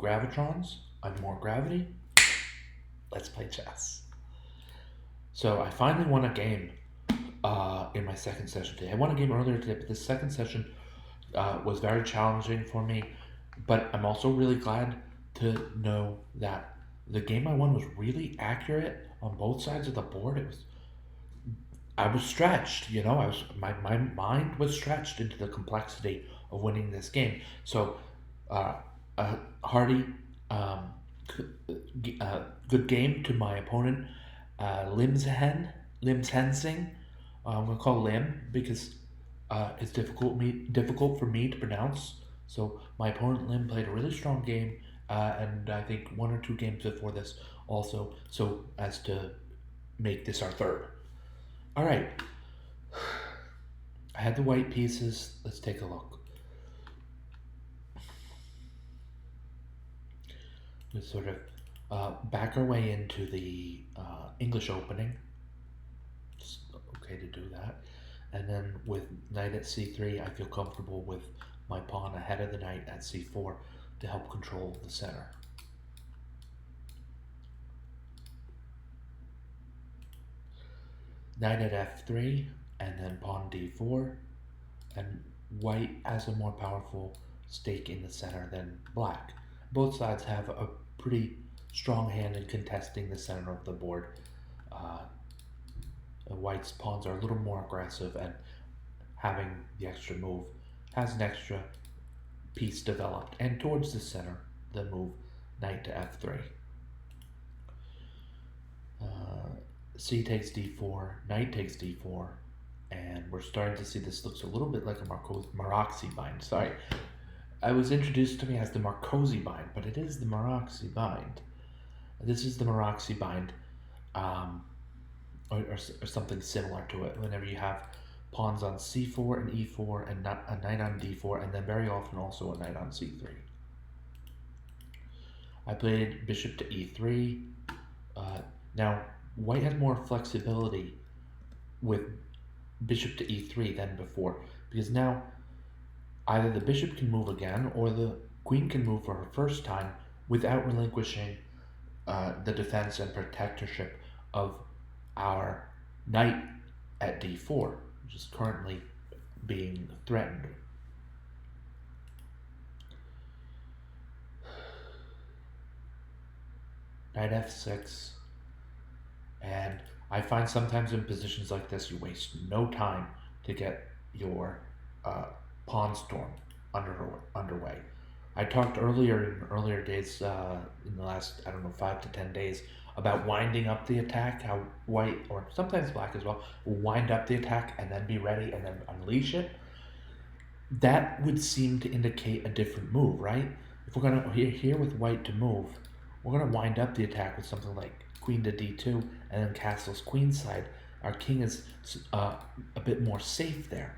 Gravitrons. I'm MoreGravity. Let's play chess. So I finally won a game in my second session today. I won a game earlier today, but this second session was very challenging for me. But I'm also really glad to know that the game I won was really accurate on both sides of the board. I was stretched, my mind was stretched into the complexity of winning this game. So, a hearty, um, good game to my opponent, limzhenxing. I'm gonna call Lim because it's difficult for me to pronounce. So my opponent Lim played a really strong game, and I think one or two games before this also, so as to make this our third. All right, I had the white pieces. Let's take a look. Let's sort of back our way into the English opening. It's okay to do that. And then with knight at c3, I feel comfortable with my pawn ahead of the knight at c4 to help control the center. Knight at f3, and then pawn d4, and white has a more powerful stake in the center than black. Both sides have a pretty strong hand in contesting the center of the board. White's pawns are a little more aggressive, and having the extra move has an extra piece developed. And towards the center, the move knight to f3. C takes d4, knight takes d4, and we're starting to see this looks a little bit like a Marcosi bind. Sorry, I was introduced to me as the Marcosi bind, but it is the Marcosi bind. This is the Marcosi bind, or something similar to it. Whenever you have pawns on c4 and e4, and a knight on d4, and then very often also a knight on c3. I played bishop to e3. Now, white has more flexibility with bishop to e3 than before, because now either the bishop can move again or the queen can move for her first time without relinquishing the defense and protectorship of our knight at d4, which is currently being threatened. Knight f6. And I find sometimes in positions like this, you waste no time to get your pawn storm underway. I talked earlier days, in the last, 5 to 10 days, about winding up the attack, how white, or sometimes black as well, will wind up the attack and then be ready and then unleash it. That would seem to indicate a different move, right? If we're going to, here with white to move, we're going to wind up the attack with something like queen to d2, and then castles queenside. Our king is a bit more safe there.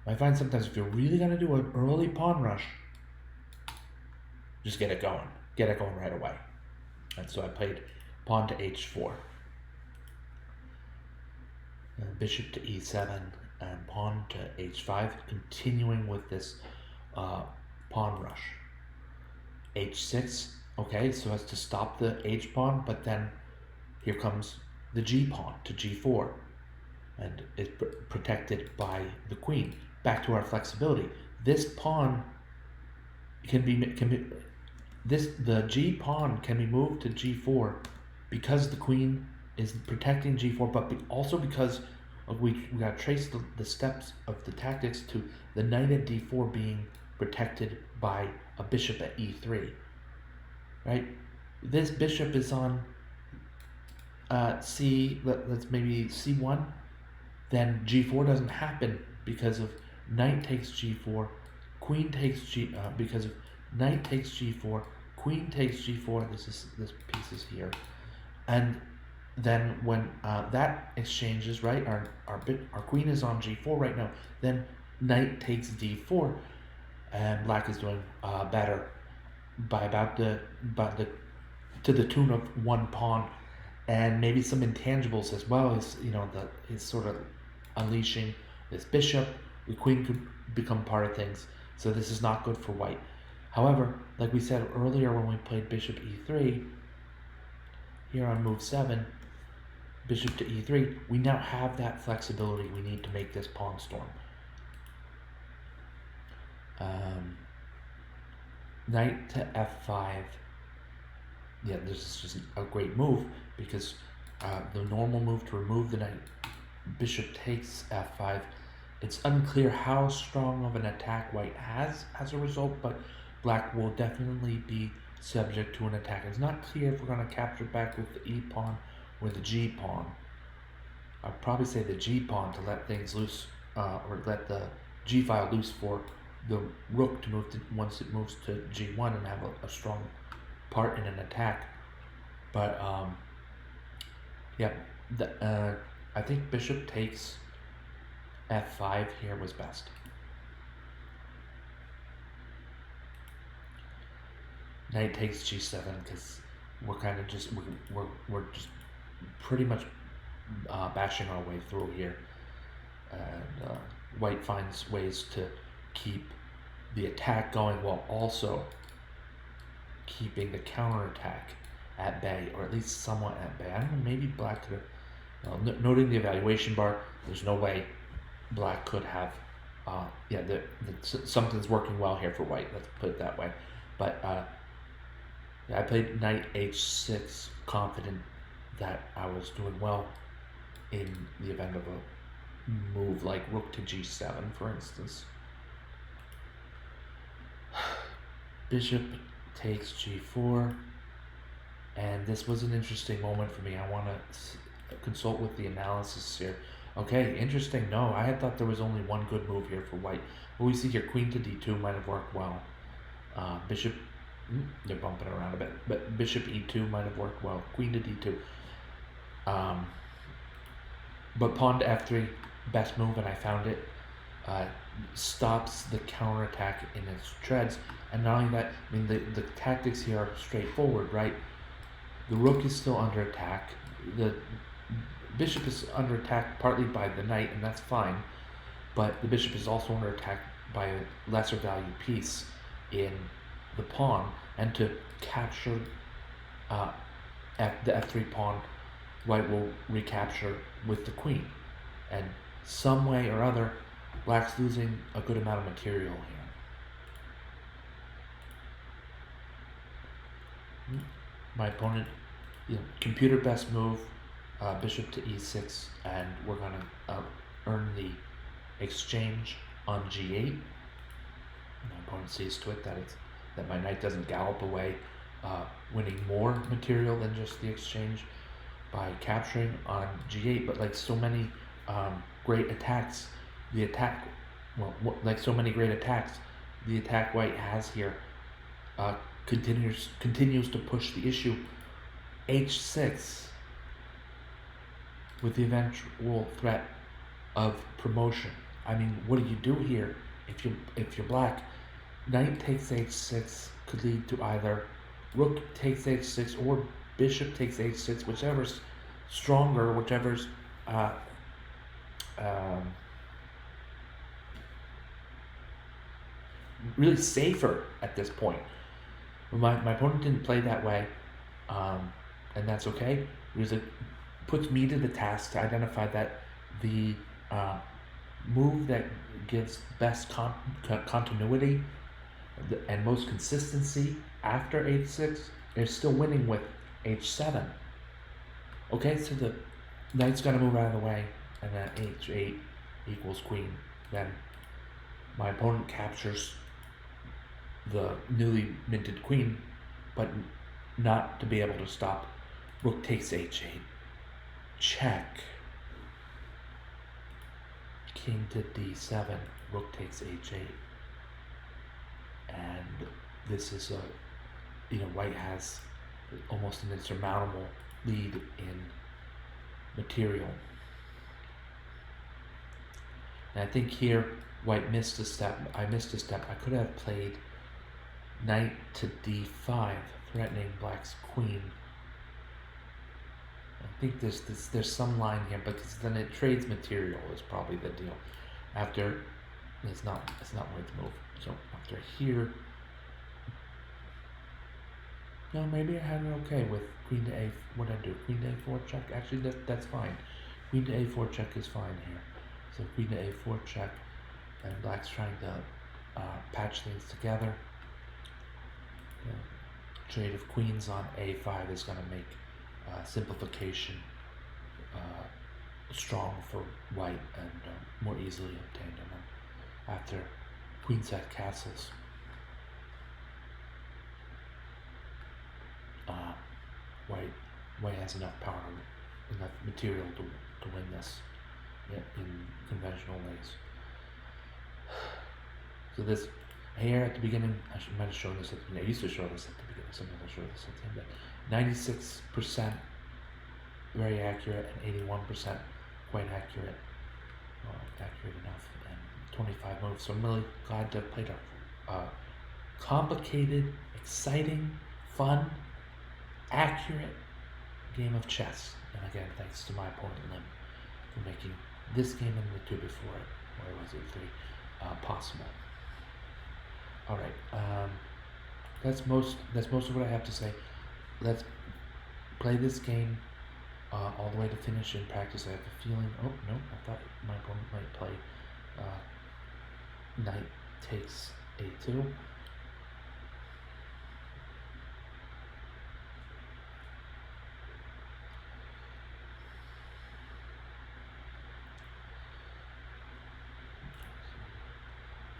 I find sometimes if you're really going to do an early pawn rush, just get it going. Get it going right away. And so I played pawn to h4. Bishop to e7 and pawn to h5, continuing with this pawn rush. h6, okay, so as to stop the h pawn, but then here comes the g pawn to g4, and it's protected by the queen. Back to our flexibility. This pawn the g pawn can be moved to g4 because the queen is protecting g4, but also because we got to trace the steps of the tactics to the knight at d4 being protected by a bishop at e3. Right? This bishop is on let's maybe c1, then g4 doesn't happen because of knight takes g4, queen takes because of knight takes g4, queen takes g4. This piece is here, and then when that exchanges, right, our queen is on g4 right now. Then knight takes d4, and black is doing better by to the tune of one pawn, and maybe some intangibles as well. Is sort of unleashing this bishop. The queen could become part of things, so this is not good for white. However, like we said earlier when we played bishop e3, here on move 7, bishop to e3, we now have that flexibility we need to make this pawn storm. Knight to f5. Yeah, this is just a great move because the normal move to remove the knight, bishop takes f5. It's unclear how strong of an attack white has as a result, but black will definitely be subject to an attack. It's not clear if we're going to capture back with the e pawn or the g pawn. I'd probably say the g pawn to let things loose, or let the g file loose for the rook to move to, once it moves to g1 and have a strong part in an attack. But yeah, I think bishop takes f5 here was best. Knight takes g7 because we're kind of just we're just pretty much bashing our way through here, and white finds ways to keep the attack going while also keeping the counterattack at bay, or at least somewhat at bay. I don't know, maybe black could have, noting the evaluation bar, there's no way black could have, yeah, something's working well here for white, let's put it that way. But yeah, I played knight h6, confident that I was doing well in the event of a move like rook to g7, for instance. Bishop takes g4, and this was an interesting moment for me. I want to consult with the analysis here. Okay, interesting. No, I had thought there was only one good move here for white. What we see here, queen to d2 might have worked well. Bishop, they're bumping around a bit, but bishop e2 might have worked well. Queen to d2. But pawn to f3, best move, and I found it. Stops the counterattack in its treads. And not only that, I mean, the tactics here are straightforward, right? The rook is still under attack. The bishop is under attack partly by the knight, and that's fine. But the bishop is also under attack by a lesser value piece in the pawn. And to capture the f3 pawn, white will recapture with the queen. And some way or other, black's losing a good amount of material here. My opponent, computer best move, bishop to e6, and we're going to earn the exchange on g8. My opponent sees to it that my knight doesn't gallop away, winning more material than just the exchange by capturing on g8. But like so many great attacks, the attack white has here continues to push the issue. h6 with the eventual threat of promotion. I mean, what do you do here if you're black? Knight takes h6 could lead to either rook takes h6 or bishop takes h6, whichever's stronger, whichever's really safer at this point. My opponent didn't play that way, and that's okay, because it puts me to the task to identify that the move that gives best continuity and most consistency after h6 is still winning with h7. Okay, so the knight's got to move out of the way, and then h8 equals queen. Then my opponent captures the newly minted queen, but not to be able to stop rook takes h8. Check. King to d7, rook takes h8. And this is white has almost an insurmountable lead in material. And I think here white missed a step. I missed a step. I could have played knight to d5, threatening black's queen. I think there's some line here, because then it trades material is probably the deal. After it's not white's move. So after here, No, maybe I had it okay with queen to a. What did I do? Queen to a4 check. Actually, that's fine. Queen to a4 check is fine here. So queen to a4 check, and black's trying to patch things together. The trade of queens on a5 is going to make simplification strong for white and more easily obtained. And then after queenside castles, white has enough power, enough material to win this in conventional ways. So this here at the beginning, might have shown this at the beginning. I used to show this at the beginning. Sometimes I show this at the end. But 96% very accurate and 81% quite accurate. Accurate enough, and 25 moves. So I'm really glad to have played a complicated, exciting, fun, accurate game of chess. And again, thanks to my opponent Lim for making this game and the two before it, or was it three, possible. All right, that's most of what I have to say. Let's play this game all the way to finish in practice. I have a feeling. Oh no, I thought my opponent might play knight takes a2.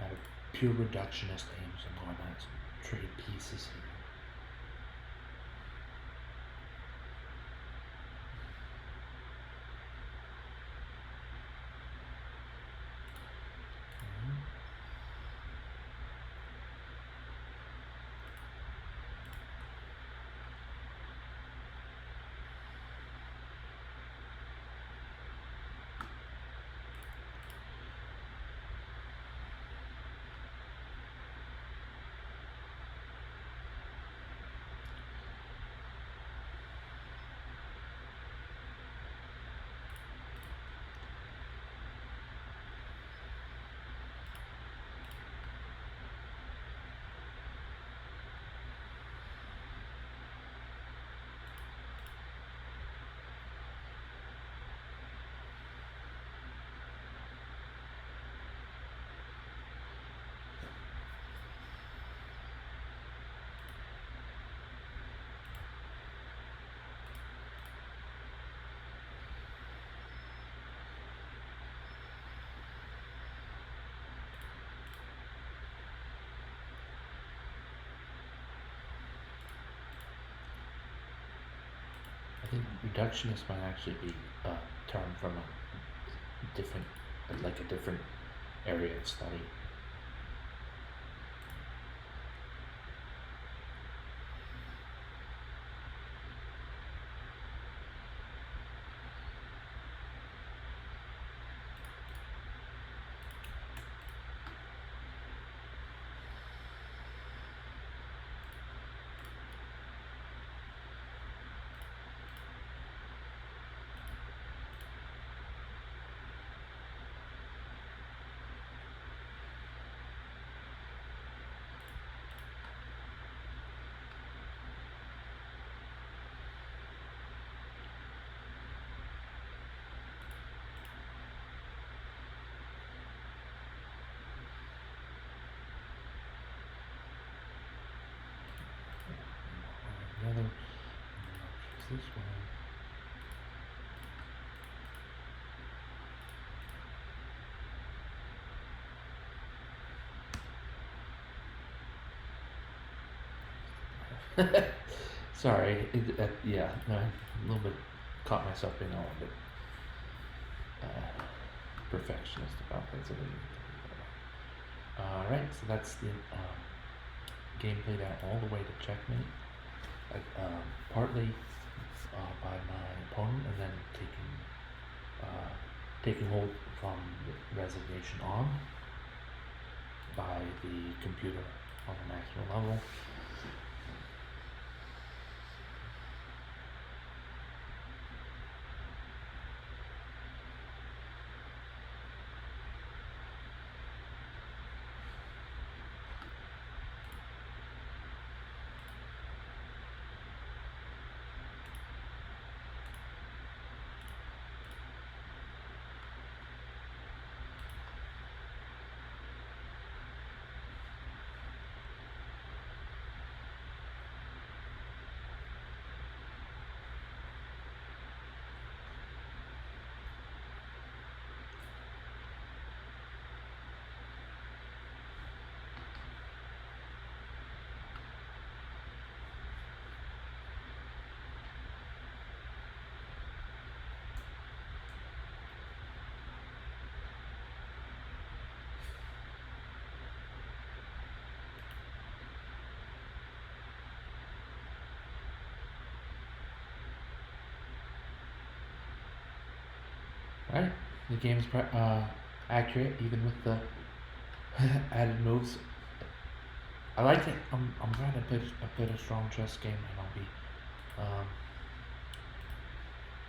Out of pure reductionist aims, I'm going to trade pieces here. I think reductionist might actually be a term from a different, like a different area of study. The other is this one. Sorry, yeah, no, a little bit caught myself being a little bit perfectionist about things. Alright, so that's the game played out all the way to checkmate. Partly by my opponent, and then taking hold from the resignation on by the computer on the maximum level. Alright, the game is accurate even with the added moves. I like it. I'm trying to play a strong chess game, and I'll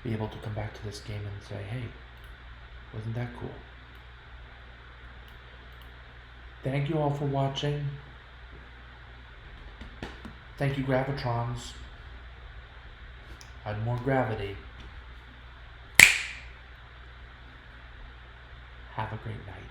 be able to come back to this game and say, hey, wasn't that cool? Thank you all for watching. Thank you, Gravitrons. And MoreGravity. Have a great night.